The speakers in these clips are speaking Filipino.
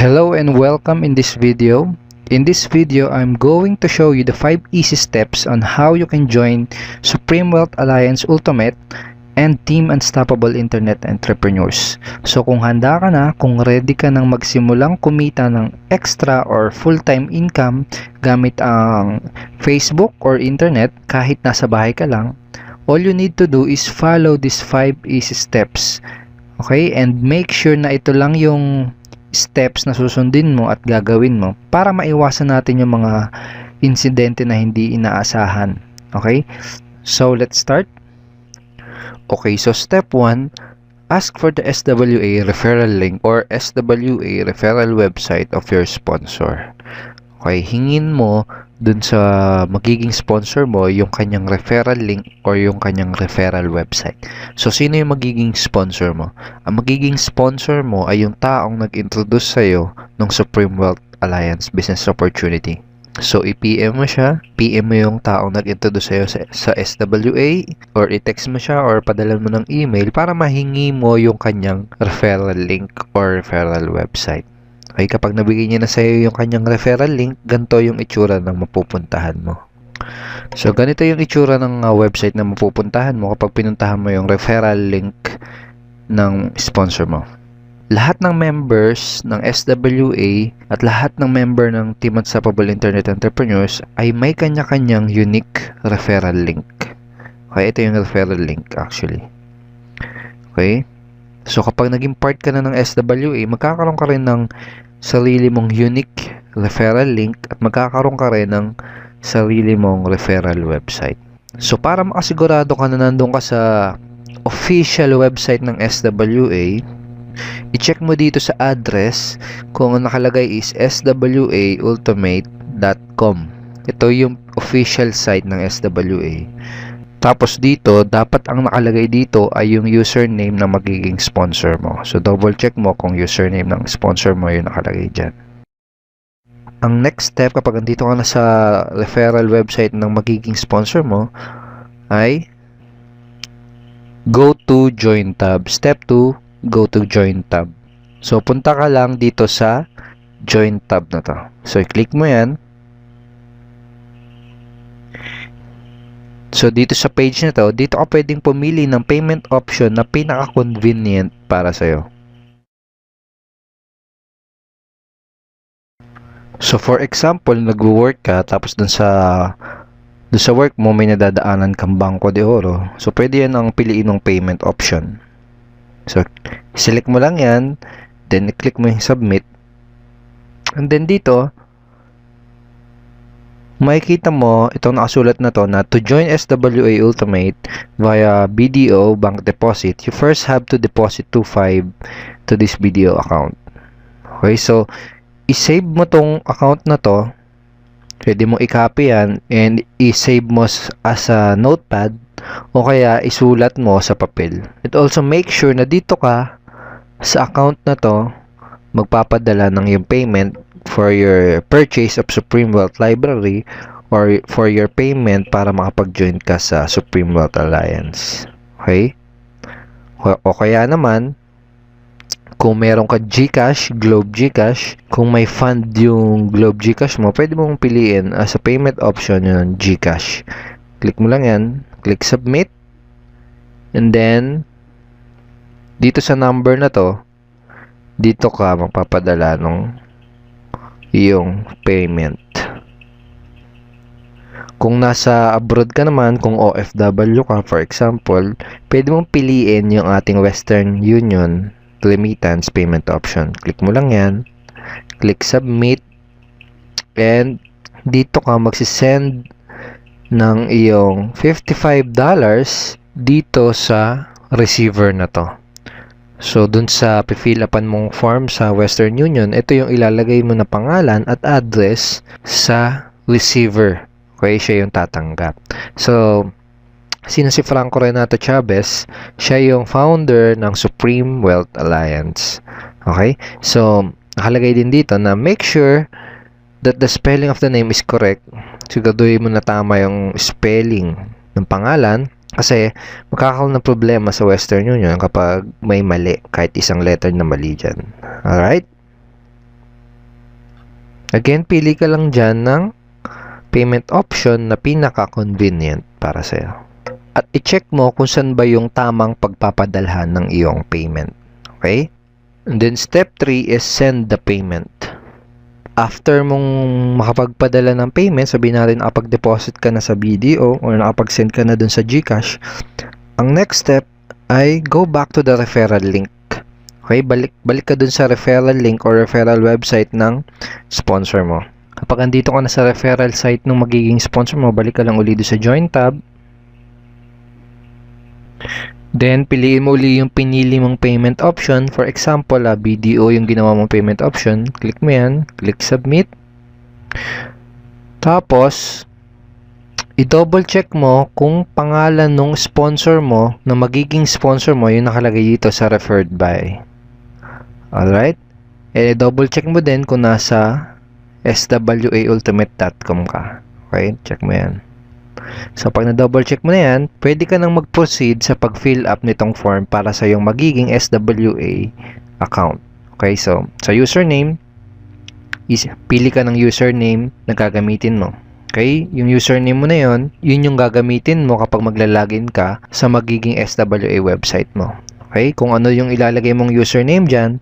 Hello and welcome in this video. In this video, I'm going to show you the 5 easy steps on how you can join Supreme Wealth Alliance Ultimate and Team Unstoppable Internet Entrepreneurs. So kung handa ka na, kung ready ka nang magsimulang kumita ng extra or full-time income gamit ang Facebook or internet kahit nasa bahay ka lang, all you need to do is follow these 5 easy steps. Okay? And make sure na ito lang yung steps na susundin mo at gagawin mo para maiwasan natin yung mga insidente na hindi inaasahan. Okay? So, let's start. Okay, so step 1, ask for the SWA referral link or SWA referral website of your sponsor. Okay, hingin mo dun sa magiging sponsor mo yung kanyang referral link or yung kanyang referral website. So, sino yung magiging sponsor mo? Ang magiging sponsor mo ay yung taong nag-introduce sa'yo ng Supreme Wealth Alliance Business Opportunity. So, i-PM mo siya, PM mo yung taong nag-introduce sa'yo sa SWA, or i-text mo siya or padala mo ng email para mahingi mo yung kanyang referral link or referral website. Okay, kapag nabigay niya na sa'yo yung kanyang referral link, ganito yung itsura ng mapupuntahan mo. So, ganito yung itsura ng website na mapupuntahan mo kapag pinuntahan mo yung referral link ng sponsor mo. Lahat ng members ng SWA at lahat ng member ng Team Unstoppable Internet Entrepreneurs ay may kanya-kanyang unique referral link. Okay, ito yung referral link actually. Okay? So, kapag naging part ka na ng SWA, magkakaroon ka rin ng sarili mong unique referral link at magkakaroon ka rin ng sarili mong referral website. So, para makasigurado ka na nandun ka sa official website ng SWA, i-check mo dito sa address kung nakalagay is swaultimate.com. Ito yung official site ng SWA. Tapos dito, dapat ang nakalagay dito ay yung username na magiging sponsor mo. So, double check mo kung username ng sponsor mo yung nakalagay dyan. Ang next step, kapag andito ka na sa referral website ng magiging sponsor mo, ay go to join tab. Step 2, go to join tab. So, punta ka lang dito sa join tab na to. So, i-click mo yan. So, dito sa page na to, dito ka pwedeng pumili ng payment option na pinaka-convenient para sa'yo. So, for example, nag-work ka, tapos dun sa work mo, may nadadaanan kang Bangko de Oro. So, pwede yan ang piliin ng payment option. So, select mo lang yan, then click mo yung submit. And then dito, makikita mo itong nakasulat na to na to join SWA Ultimate via BDO bank deposit, you first have to deposit 2.5 to this BDO account. Okay, so i-save mo tong account na to. Pwede mo i-copy yan and i-save mo as a notepad o kaya isulat mo sa papel. It also make sure na dito ka sa account na to magpapadala ng yung payment for your purchase of Supreme Wealth Library or for your payment para makapag-join ka sa Supreme Wealth Alliance. Okay? O kaya naman, kung meron ka GCash, Globe GCash, kung may fund yung Globe GCash mo, pwede mong piliin as a payment option yung GCash. Click mo lang yan, click submit, and then, dito sa number na to, dito ka magpapadala ng yung payment. Kung nasa abroad ka naman, kung OFW ka, for example, pwede mong piliin yung ating Western Union remittance payment option. Click mo lang yan, click submit, and dito ka magsisend ng iyong $55 dito sa receiver na to. So, dun sa fill upan mong form sa Western Union, ito yung ilalagay mo na pangalan at address sa receiver. Okay, siya yung tatanggap. So, sino si Franco Renato Chavez? Siya yung founder ng Supreme Wealth Alliance. Okay? So, nakalagay din dito na make sure that the spelling of the name is correct. Siguraduhin mo na tama yung spelling ng pangalan. Kasi magkakaroon ng problema sa Western Union kapag may mali, kahit isang letter na mali dyan. Alright? Again, pili ka lang dyan ng payment option na pinaka-convenient para sa'yo. At i-check mo kung saan ba yung tamang pagpapadalhan ng iyong payment. Okay? And then step 3 is send the payment. After mong makapagpadala ng payment, sabihin natin nakapag-deposit ka na sa BDO or nakapag-send ka na dun sa GCash, ang next step ay go back to the referral link. Okay? Balik ka dun sa referral link or referral website ng sponsor mo. Kapag andito ka na sa referral site ng magiging sponsor mo, balik ka lang uli doon sa join tab. Then, piliin mo uli yung pinili mong payment option. For example, BDO yung ginawa mong payment option. Click mo yan. Click submit. Tapos, i-double check mo kung pangalan ng sponsor mo na magiging sponsor mo yung nakalagay dito sa referred by. Alright? And i-double check mo din kung nasa swaultimate.com ka. Okay? Check mo yan. So, pag na-double check mo na yan, pwede ka nang mag-proceed sa pag-fill up nitong form para sa yung magiging SWA account. Okay? So, sa username, pili ka ng username na gagamitin mo. Okay? Yung username mo na yun yung gagamitin mo kapag maglalagin ka sa magiging SWA website mo. Okay? Kung ano yung ilalagay mong username dyan,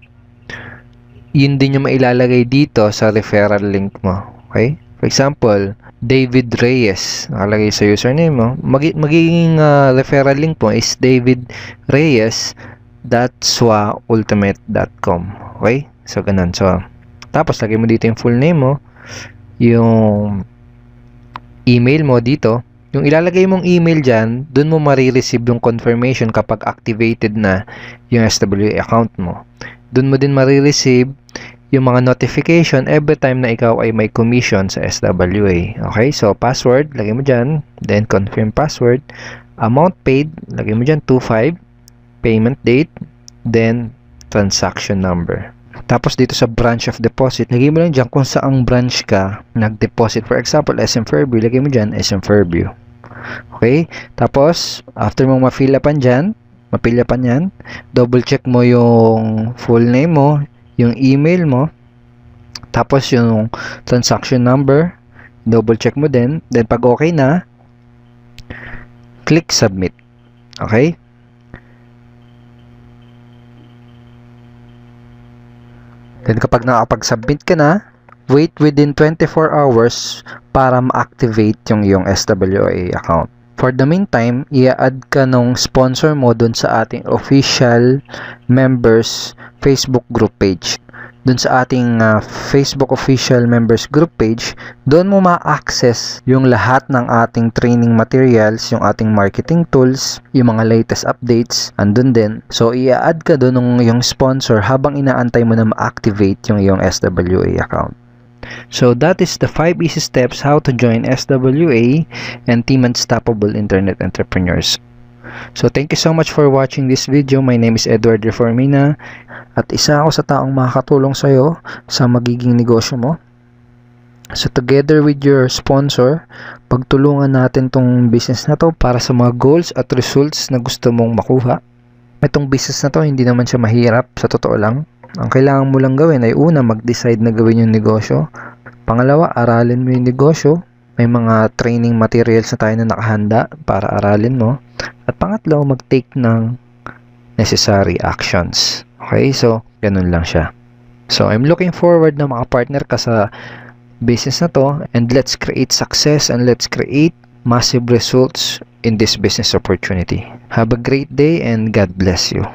yun din yung mailalagay dito sa referral link mo. Okay? For example, David Reyes. Nakalagay sa username mo. Magiging referral link mo is davidreyes.swaultimate.com. Okay? So, ganun. So, tapos, lagay mo dito yung full name mo. Yung email mo dito. Yung ilalagay mong email dyan, dun mo marireceive yung confirmation kapag activated na yung SWA account mo. Dun mo din marireceive yung mga notification every time na ikaw ay may commission sa SWA. Okay? So, password, lagay mo dyan. Then, confirm password. Amount paid, lagay mo dyan 25. Payment date. Then, transaction number. Tapos, dito sa branch of deposit, lagay mo lang dyan kung saang branch ka nag-deposit. For example, SM Fairview, lagay mo dyan SM Fairview. Okay? Tapos, after mong ma-fill-upan dyan, yan, double check mo yung full name mo, yung email mo, tapos yung transaction number, double check mo din. Then pag okay na, click submit. Okay? Then kapag nakapag-submit ka na, wait within 24 hours para ma-activate yung iyong SWA account. For the meantime, i-add ka nung sponsor mo dun sa ating official members Facebook group page. Dun sa ating Facebook official members group page, doon mo ma-access yung lahat ng ating training materials, yung ating marketing tools, yung mga latest updates, andun din. So, i-add ka dun ng yung sponsor habang inaantay mo na ma-activate yung iyong SWA account. So that is the 5 easy steps how to join SWA and Team Unstoppable Internet Entrepreneurs. So thank you so much for watching this video. My name is Edward Reformina at isa ako sa taong makakatulong sa iyo sa magiging negosyo mo. So together with your sponsor, pagtulungan natin tong business na to para sa mga goals at results na gusto mong makuha. Itong business na to hindi naman siya mahirap, sa totoo lang. Ang kailangan mo lang gawin ay una, mag-decide na gawin yung negosyo. Pangalawa, aralin mo yung negosyo. May mga training materials na tayo na nakahanda para aralin mo. At pangatlo, mag-take ng necessary actions. Okay? So, ganun lang siya. So, I'm looking forward na makapartner ka sa business na to. And let's create success and let's create massive results in this business opportunity. Have a great day and God bless you.